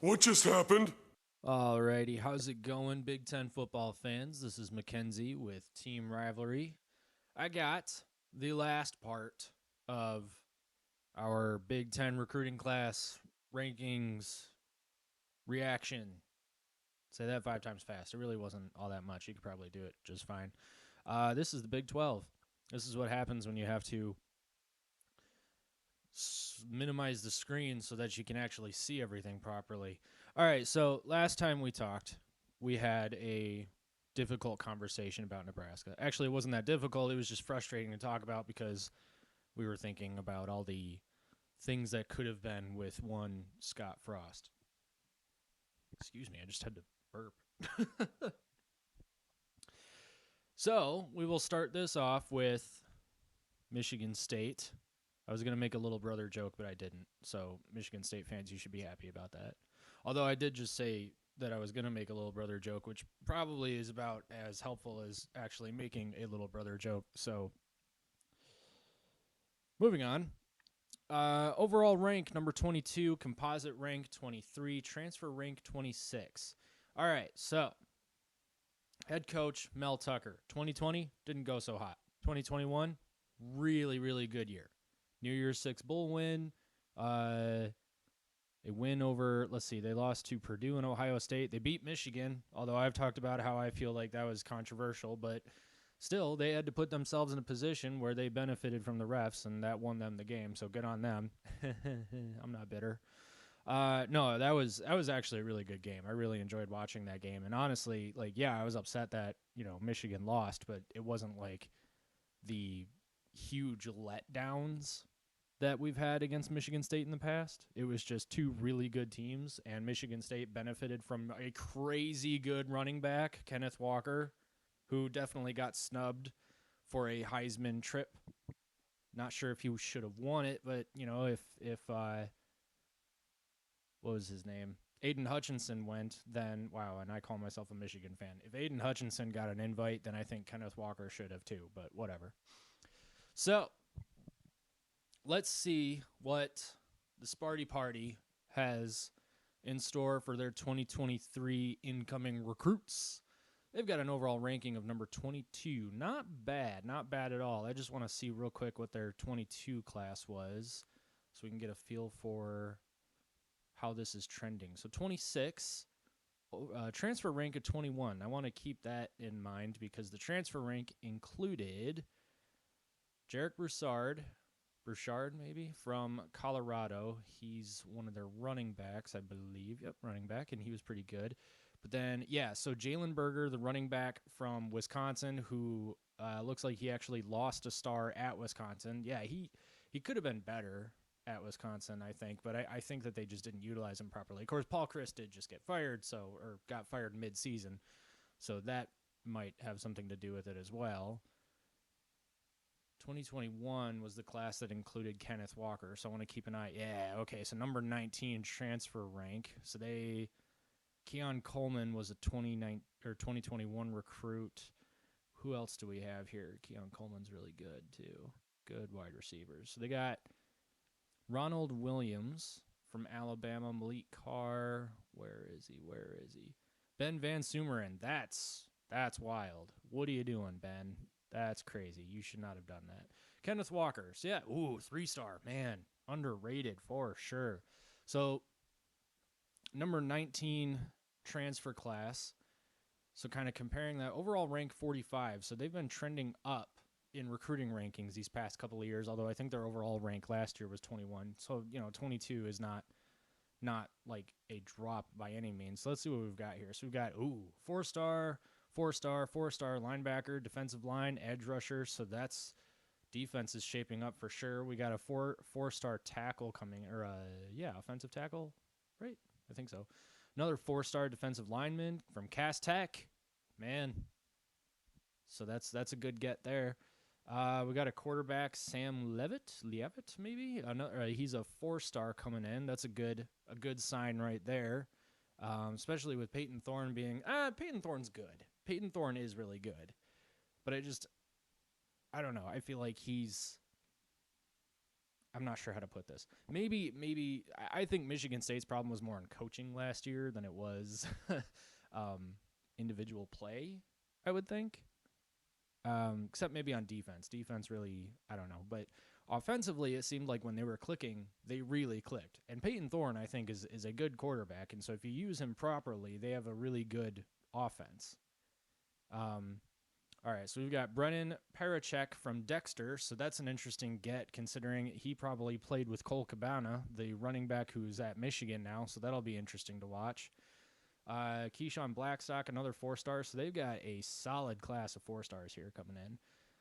What just happened? Alrighty, how's it going, Big Ten football fans? This is Mackenzie with Team Rivalry. I got the last part of our Big Ten recruiting class rankings reaction. Say that 5 times fast. It really wasn't all that much. You could probably do it just fine. This is the Big 12. This is what happens when you have to minimize the screen so that you can actually see everything properly. All right, so last time we talked, we had a difficult conversation about Nebraska. Actually, it wasn't that difficult. It was just frustrating to talk about because we were thinking about all the things that could have been with one Scott Frost. Excuse me, I just had to burp. So, we will start this off with Michigan State. I was going to make a little brother joke, but I didn't. So, Michigan State fans, you should be happy about that. Although I did just say that I was going to make a little brother joke, which probably is about as helpful as actually making a little brother joke. So, moving on. Overall rank number 22, composite rank 23, transfer rank 26. All right, so head coach Mel Tucker, 2020 didn't go so hot. 2021, really, really good year. New Year's Six bowl win. Uh, a win over, let's see, they lost to Purdue and Ohio State. They beat Michigan, although I've talked about how I feel like that was controversial, but still, they had to put themselves in a position where they benefited from the refs, and that won them the game. So good on them. I'm not bitter. No, that was actually a really good game. I really enjoyed watching that game, and honestly, like, yeah, I was upset that Michigan lost, but it wasn't like the huge letdowns that we've had against Michigan State in the past. It was just two really good teams, and Michigan State benefited from a crazy good running back, Kenneth Walker, who definitely got snubbed for a Heisman trip. Not sure if he should have won it, but if what was his name? Aiden Hutchinson went, then wow, and I call myself a Michigan fan. If Aiden Hutchinson got an invite, then I think Kenneth Walker should have too, but whatever. So let's see what the Sparty Party has in store for their 2023 incoming recruits. They've got an overall ranking of number 22. Not bad, not bad at all. I just want to see real quick what their 22 class was so we can get a feel for how this is trending. So 26, transfer rank of 21. I want to keep that in mind because the transfer rank included Jarek Broussard maybe from Colorado. He's one of their running backs, I believe. Yep, running back, and he was pretty good. But then, yeah, so Jalen Berger, the running back from Wisconsin, who looks like he actually lost a star at Wisconsin. Yeah, he could have been better at Wisconsin, I think, but I think that they just didn't utilize him properly. Of course, Paul Chris did just get fired, or got fired mid-season, so that might have something to do with it as well. 2021 was the class that included Kenneth Walker, so I want to keep an eye. Yeah, okay, so number 19 transfer rank. So Keon Coleman was a 29 or 2021 recruit. Who else do we have here? Keon Coleman's really good too. Good wide receivers. So they got Ronald Williams from Alabama, Malik Carr. Where is he? Where is he? Ben Van Sumeren. That's wild. What are you doing, Ben? That's crazy. You should not have done that. Kenneth Walker. So yeah, ooh, 3-star. Man, underrated for sure. So number 19 transfer class. So kind of comparing that overall rank 45. So they've been trending up in recruiting rankings these past couple of years, although I think their overall rank last year was 21. So, 22 is not like a drop by any means. So let's see what we've got here. So we've got 4-star, 4-star, 4-star linebacker, defensive line, edge rusher. So that's defense is shaping up for sure. We got a four-star tackle coming, or offensive tackle, right? I think so. Another 4-star defensive lineman from Cass Tech, man. So that's a good get there. We got a quarterback, Sam Levitt maybe. Another, he's a 4-star coming in. That's a good sign right there. Especially with Peyton Thorne being Peyton Thorne's good. Peyton Thorne is really good, but I don't know. I feel like he's I'm not sure how to put this. Maybe I think Michigan State's problem was more in coaching last year than it was um, individual play. I would think, except maybe on defense. Defense really, I don't know, but offensively, it seemed like when they were clicking, they really clicked. And Peyton Thorne, I think, is a good quarterback, and so if you use him properly, they have a really good offense. Um, all right, so we've got Brennan Parachek from Dexter, so that's an interesting get considering he probably played with Cole Cabana, the running back who's at Michigan now, so that'll be interesting to watch. Keyshawn Blackstock, another 4-star, so they've got a solid class of 4-stars here coming in,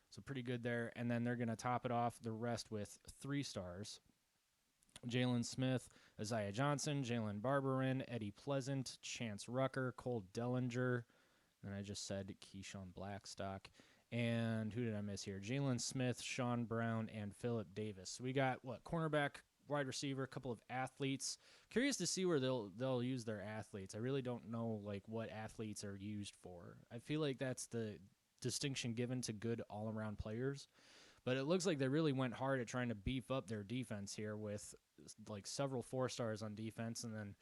so pretty good there. And then they're going to top it off the rest with 3-stars. Jalen Smith, Isaiah Johnson, Jalen Barberin, Eddie Pleasant, Chance Rucker, Cole Dellinger. And I just said Keyshawn Blackstock. And who did I miss here? Jalen Smith, Sean Brown, and Philip Davis. So we got, cornerback, wide receiver, a couple of athletes. Curious to see where they'll use their athletes. I really don't know, what athletes are used for. I feel like that's the distinction given to good all-around players. But it looks like they really went hard at trying to beef up their defense here with, several 4-stars on defense and then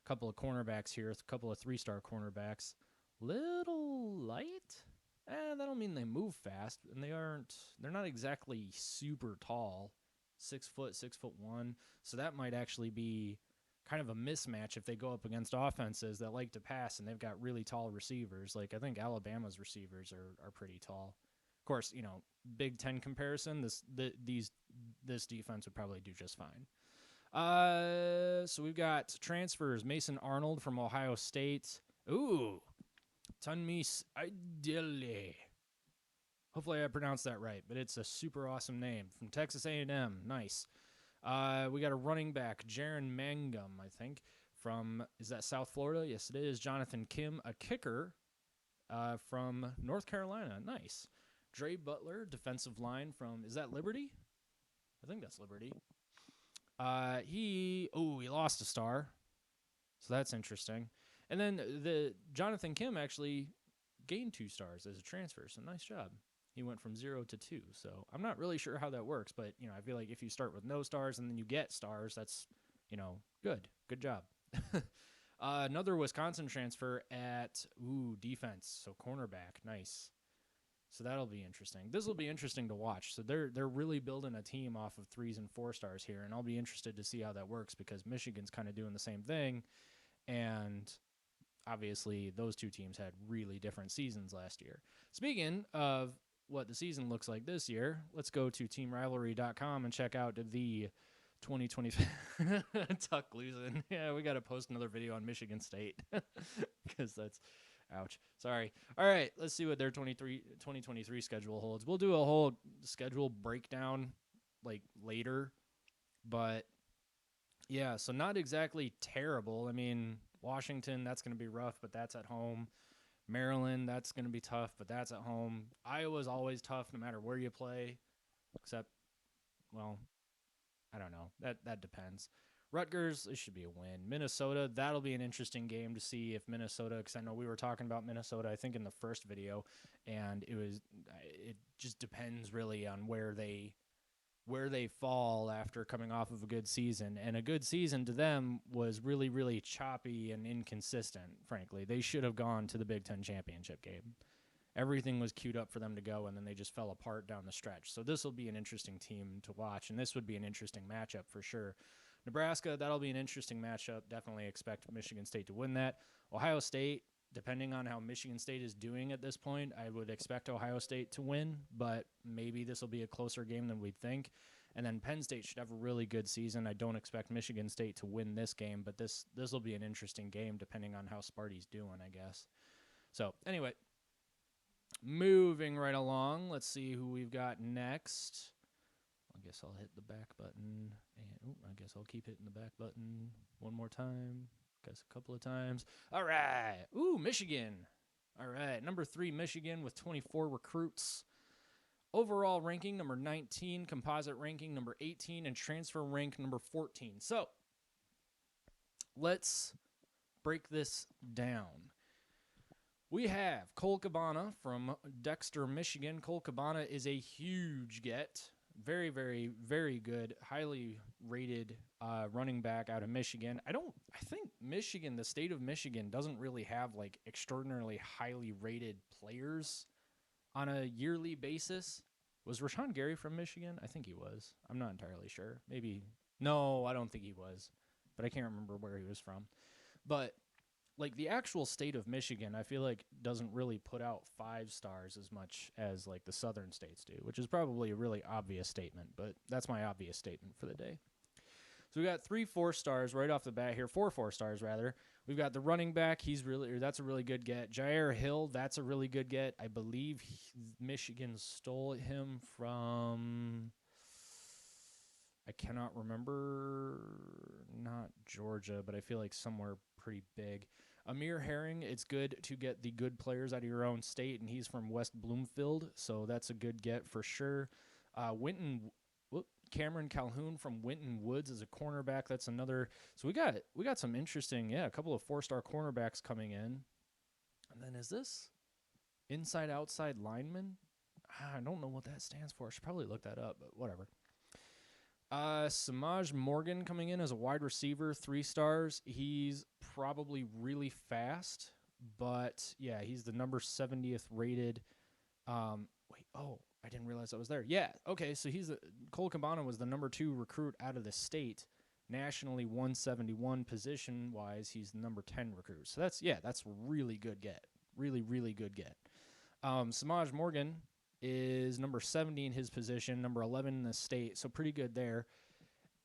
a couple of cornerbacks here, a couple of 3-star cornerbacks. Little light? That don't mean they move fast, and they're not exactly super tall. 6 foot, 6'1". So that might actually be kind of a mismatch if they go up against offenses that like to pass and they've got really tall receivers. Like, I think Alabama's receivers are pretty tall. Of course, Big Ten comparison, this defense would probably do just fine. So we've got transfers. Mason Arnold from Ohio State. Ooh, Tunmis Ideale. Hopefully I pronounced that right, but it's a super awesome name. From Texas A&M. Nice. We got a running back, Jaron Mangum, I think, from, is that South Florida? Yes, it is. Jonathan Kim, a kicker from North Carolina. Nice. Dre Butler, defensive line from, is that Liberty? I think that's Liberty. He lost a star, so that's interesting. And then the Jonathan Kim actually gained 2 stars as a transfer, so nice job. He went from 0 to 2, so I'm not really sure how that works, but I feel like if you start with no stars and then you get stars, that's good job. Another Wisconsin transfer at defense, so cornerback, nice. So that'll be interesting. This will be interesting to watch. So they're really building a team off of 3s and 4-stars here, and I'll be interested to see how that works because Michigan's kind of doing the same thing, and obviously those two teams had really different seasons last year. Speaking of what the season looks like this year, let's go to teamrivalry.com and check out the 2020 Tuck losing. Yeah, we got to post another video on Michigan State because that's ouch. Sorry. All right, let's see what their 2023 schedule holds. We'll do a whole schedule breakdown later, but yeah, so not exactly terrible. I mean, Washington, that's going to be rough, but that's at home. Maryland, that's going to be tough, but that's at home. Iowa's always tough no matter where you play, except, I don't know. That depends. Rutgers, this should be a win. Minnesota, that'll be an interesting game to see if Minnesota, because I know we were talking about Minnesota, I think in the first video, and it just depends really on where they fall after coming off of a good season. And a good season to them was really, really choppy and inconsistent, frankly. They should have gone to the Big Ten championship game. Everything was queued up for them to go, and then they just fell apart down the stretch. So this will be an interesting team to watch, and this would be an interesting matchup for sure. Nebraska, that'll be an interesting matchup. Definitely expect Michigan State to win that. Ohio State, depending on how Michigan State is doing at this point, I would expect Ohio State to win, but maybe this will be a closer game than we'd think. And then Penn State should have a really good season. I don't expect Michigan State to win this game, but this will be an interesting game depending on how Sparty's doing, I guess. So anyway, moving right along, let's see who we've got next. I guess I'll hit the back button, and I guess I'll keep hitting the back button one more time. Guess a couple of times. All right. Michigan. All right. Number 3, Michigan with 24 recruits. Overall ranking, number 19. Composite ranking, number 18. And transfer rank, number 14. So, let's break this down. We have Cole Cabana from Dexter, Michigan. Cole Cabana is a huge get. very, very, very good, highly rated running back out of Michigan. I think Michigan, the state of Michigan, doesn't really have like extraordinarily highly rated players on a yearly basis. Was Rashawn Gary from Michigan? I think he was. I'm not entirely sure. Maybe. No, I don't think he was, but I can't remember where he was from. But like the actual state of Michigan, I feel like doesn't really put out 5 stars as much as like the southern states do, which is probably a really obvious statement, but that's my obvious statement for the day. So we got 3 4 stars right off the bat here, 4 4 stars rather. We've got the running back. That's a really good get. Jair Hill, that's a really good get. I believe Michigan stole him from. I cannot remember, not Georgia, but I feel like somewhere pretty big. Amir Herring, it's good to get the good players out of your own state, and he's from West Bloomfield, so that's a good get for sure. Cameron Calhoun from Winton Woods is a cornerback. That's another. So we got some interesting, a couple of 4-star cornerbacks coming in. And then is this inside outside lineman? I don't know what that stands for. I should probably look that up, but whatever. Samaj Morgan coming in as a wide receiver, 3 stars. He's probably really fast, but yeah, he's the number 70th rated. I didn't realize I was there. Yeah, okay, so Cole Cabana was the number 2 recruit out of the state, nationally 171 position wise. He's the number 10 recruit. So that's really good get, really really good get. Samaj Morgan is number 70 in his position, number 11 in the state, so pretty good there.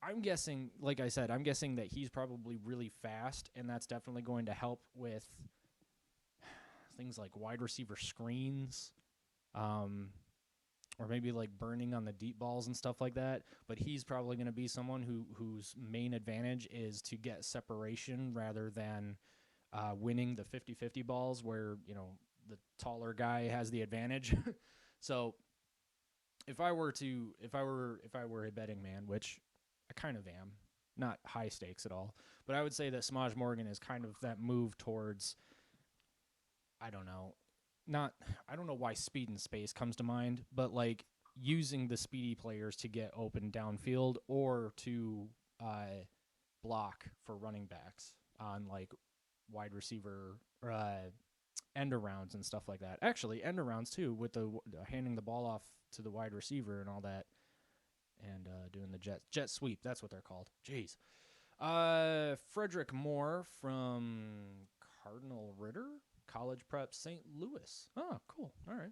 I'm guessing, like I said, that he's probably really fast, and that's definitely going to help with things like wide receiver screens, or maybe like burning on the deep balls and stuff like that. But he's probably going to be someone whose main advantage is to get separation rather than winning the 50-50 balls where, the taller guy has the advantage. So if I were a betting man, which I kind of am, not high stakes at all, but I would say that Samaj Morgan is kind of that move towards, I don't know why speed and space comes to mind, but like using the speedy players to get open downfield or to block for running backs on like wide receiver end arounds and stuff like that. Actually, end arounds too, with the handing the ball off to the wide receiver and all that, and doing the jet sweep. That's what they're called. Jeez. Frederick Moore from Cardinal Ritter College Prep St. Louis. Oh, cool. All right.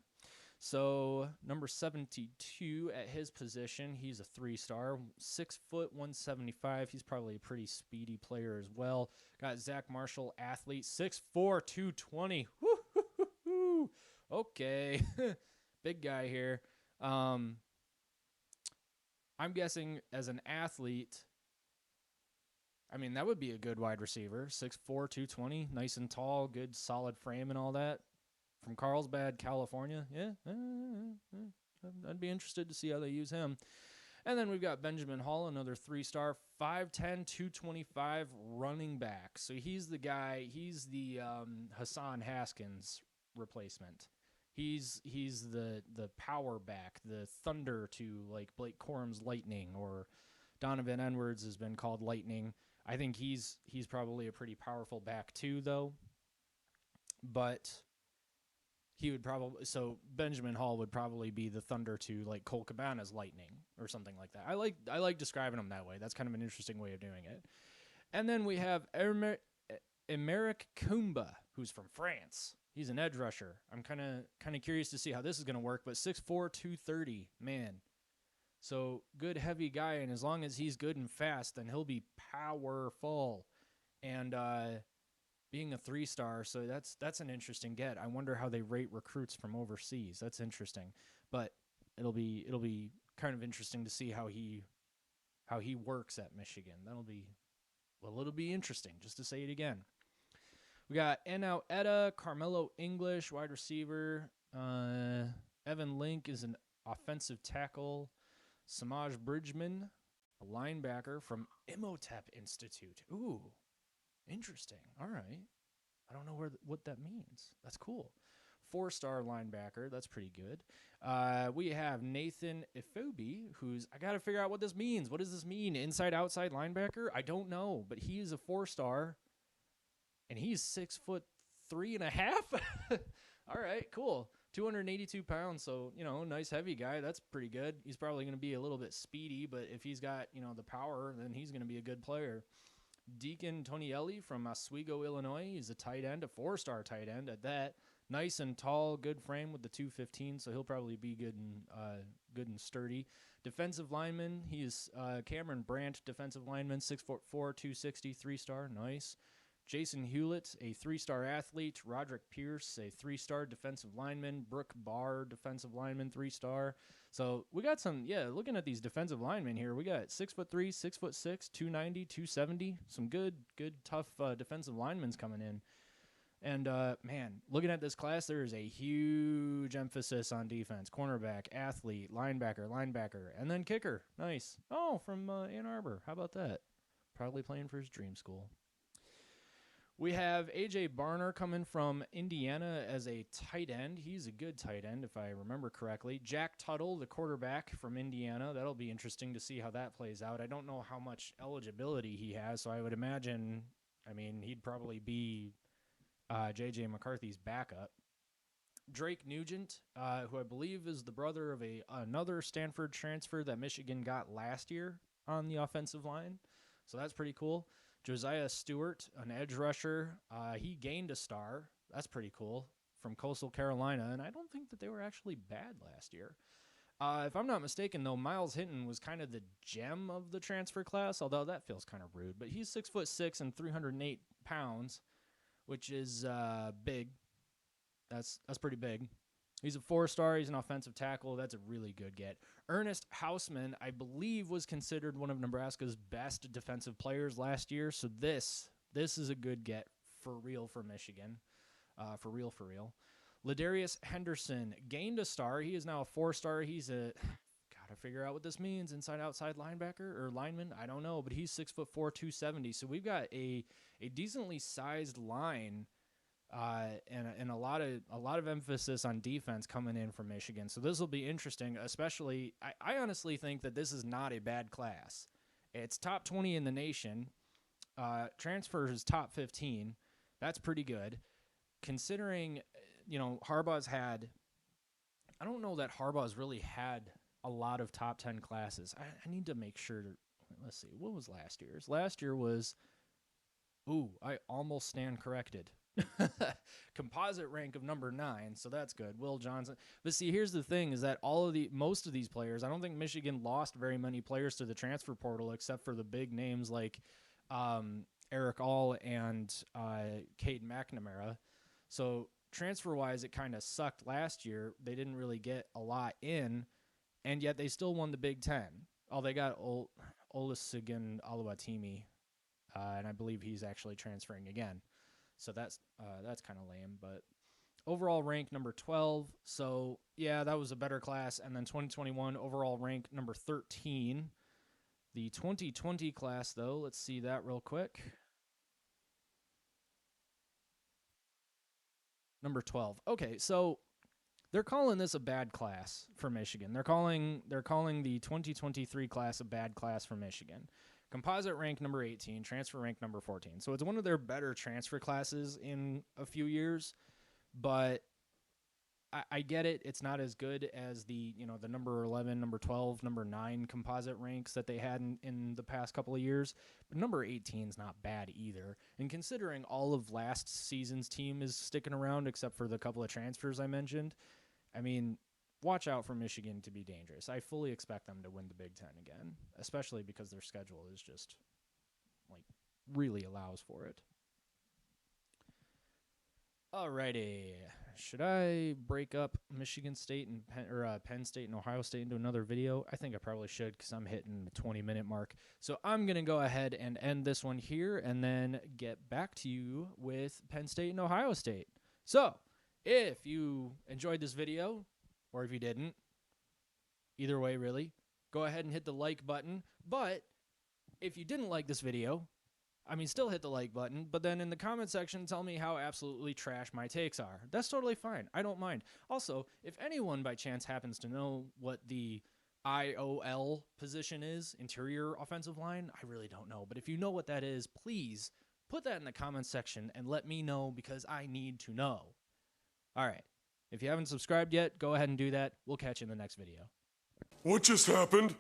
So number 72 at his position, he's a 3-star, 6 foot, 175. He's probably a pretty speedy player as well. Got Zach Marshall, athlete, 6'4", 220. Woo-hoo-hoo-hoo. Okay, big guy here. I'm guessing as an athlete, I mean, that would be a good wide receiver. 6'4", 220, nice and tall, good solid frame and all that. From Carlsbad, California. Yeah, I'd be interested to see how they use him. And then we've got Benjamin Hall, another 3-star, 5'10", 225 running back. So he's the guy, he's the Hassan Haskins replacement. He's the power back, the thunder to like Blake Corum's lightning, or Donovan Edwards has been called lightning. I think he's probably a pretty powerful back too, though. But he would probably, so Benjamin Hall would probably be the thunder to like Cole Cabana's lightning or something like that. I like describing him that way. That's kind of an interesting way of doing it. And then we have Emerick Kumba, who's from France. He's an edge rusher. I'm kind of curious to see how this is going to work, but 6'4", 230, man. So good heavy guy, and as long as he's good and fast, then he'll be powerful. And being a 3-star, so that's an interesting get. I wonder how they rate recruits from overseas. That's interesting, but it'll be kind of interesting to see how he works at Michigan. It'll be interesting, just to say it again. We got Enau Etta, Carmelo English, wide receiver. Evan Link is an offensive tackle. Samaj Bridgman, a linebacker from Imhotep Institute. Ooh, interesting. All right. I don't know what that means. That's cool. 4-star linebacker. That's pretty good. We have Nathan Ifobi, who's, I got to figure out what this means. What does this mean? Inside, outside linebacker? I don't know, but he is a 4-star, and he's 6'3.5". All right, cool. 282 pounds, so, nice heavy guy. That's pretty good. He's probably going to be a little bit speedy, but if he's got, the power, then he's going to be a good player. Deacon Tonielli from Oswego, Illinois. He's a tight end, a 4-star tight end at that. Nice and tall, good frame with the 215, so he'll probably be good and sturdy. Defensive lineman, he's Cameron Brandt, defensive lineman, 6'4", 260, 3-star, nice. Jason Hewlett, a 3-star athlete. Roderick Pierce, a 3-star defensive lineman. Brooke Barr, defensive lineman, 3-star. So we got some, looking at these defensive linemen here, we got 6'3", 6'6", 290, 270. Some good, tough defensive linemen coming in. And, man, looking at this class, there is a huge emphasis on defense. Cornerback, athlete, linebacker, and then kicker. Nice. Oh, from Ann Arbor. How about that? Probably playing for his dream school. We have A.J. Barner coming from Indiana as a tight end. He's a good tight end, if I remember correctly. Jack Tuttle, the quarterback from Indiana. That'll be interesting to see how that plays out. I don't know how much eligibility he has, so I would imagine, he'd probably be J.J. McCarthy's backup. Drake Nugent, who I believe is the brother of another Stanford transfer that Michigan got last year on the offensive line. So that's pretty cool. Josiah Stewart, an edge rusher. He gained a star. That's pretty cool, from Coastal Carolina, and I don't think that they were actually bad last year. If I'm not mistaken, though, Miles Hinton was kind of the gem of the transfer class, although that feels kind of rude. But he's 6'6" and 308 pounds, which is big. That's pretty big. He's a 4-star. He's an offensive tackle. That's a really good get. Ernest Hausman, I believe, was considered one of Nebraska's best defensive players last year. So this is a good get for real for Michigan. For real. Ladarius Henderson gained a star. He is now a 4-star. He's a, gotta figure out what this means, inside outside linebacker or lineman. I don't know, but he's 6'4", 270. So we've got a decently sized line. And a lot of emphasis on defense coming in from Michigan. So this will be interesting, especially I honestly think that this is not a bad class. It's top 20 in the nation. Transfer is top 15. That's pretty good. Considering, Harbaugh's had, I don't know that Harbaugh's really had a lot of top 10 classes. I need to make sure. Let's see. What was last year's? Last year was, I almost stand corrected. Composite rank of number 9, so that's good. Will Johnson. But see, here's the thing, is that most of these players, I don't think Michigan lost very many players to the transfer portal except for the big names like Eric All and Cade McNamara. So transfer-wise, it kind of sucked last year. They didn't really get a lot in, and yet they still won the Big Ten. Oh, they got Olusegun Oluwatimi, and I believe he's actually transferring again. So that's kind of lame, but overall rank number 12. So yeah, that was a better class. And then 2021 overall rank number 13. The 2020 class, though, let's see that real quick. Number 12. Okay, so they're calling this a bad class for Michigan. They're calling the 2023 class a bad class for Michigan. Composite rank number 18, transfer rank number 14. So it's one of their better transfer classes in a few years, but I get it. It's not as good as the number 11, number 12, number 9 composite ranks that they had in the past couple of years. But number 18 is not bad either. And considering all of last season's team is sticking around except for the couple of transfers I mentioned, watch out for Michigan to be dangerous. I fully expect them to win the Big Ten again, especially because their schedule is just, really allows for it. Alrighty. Should I break up Michigan State and Penn State and Ohio State into another video? I think I probably should because I'm hitting the 20-minute mark. So I'm going to go ahead and end this one here and then get back to you with Penn State and Ohio State. So if you enjoyed this video, or if you didn't, either way, really, go ahead and hit the like button. But if you didn't like this video, I mean, still hit the like button, but then in the comment section, tell me how absolutely trash my takes are. That's totally fine. I don't mind. Also, if anyone by chance happens to know what the IOL position is, interior offensive line, I really don't know. But if you know what that is, please put that in the comments section and let me know because I need to know. All right. If you haven't subscribed yet, go ahead and do that. We'll catch you in the next video. What just happened?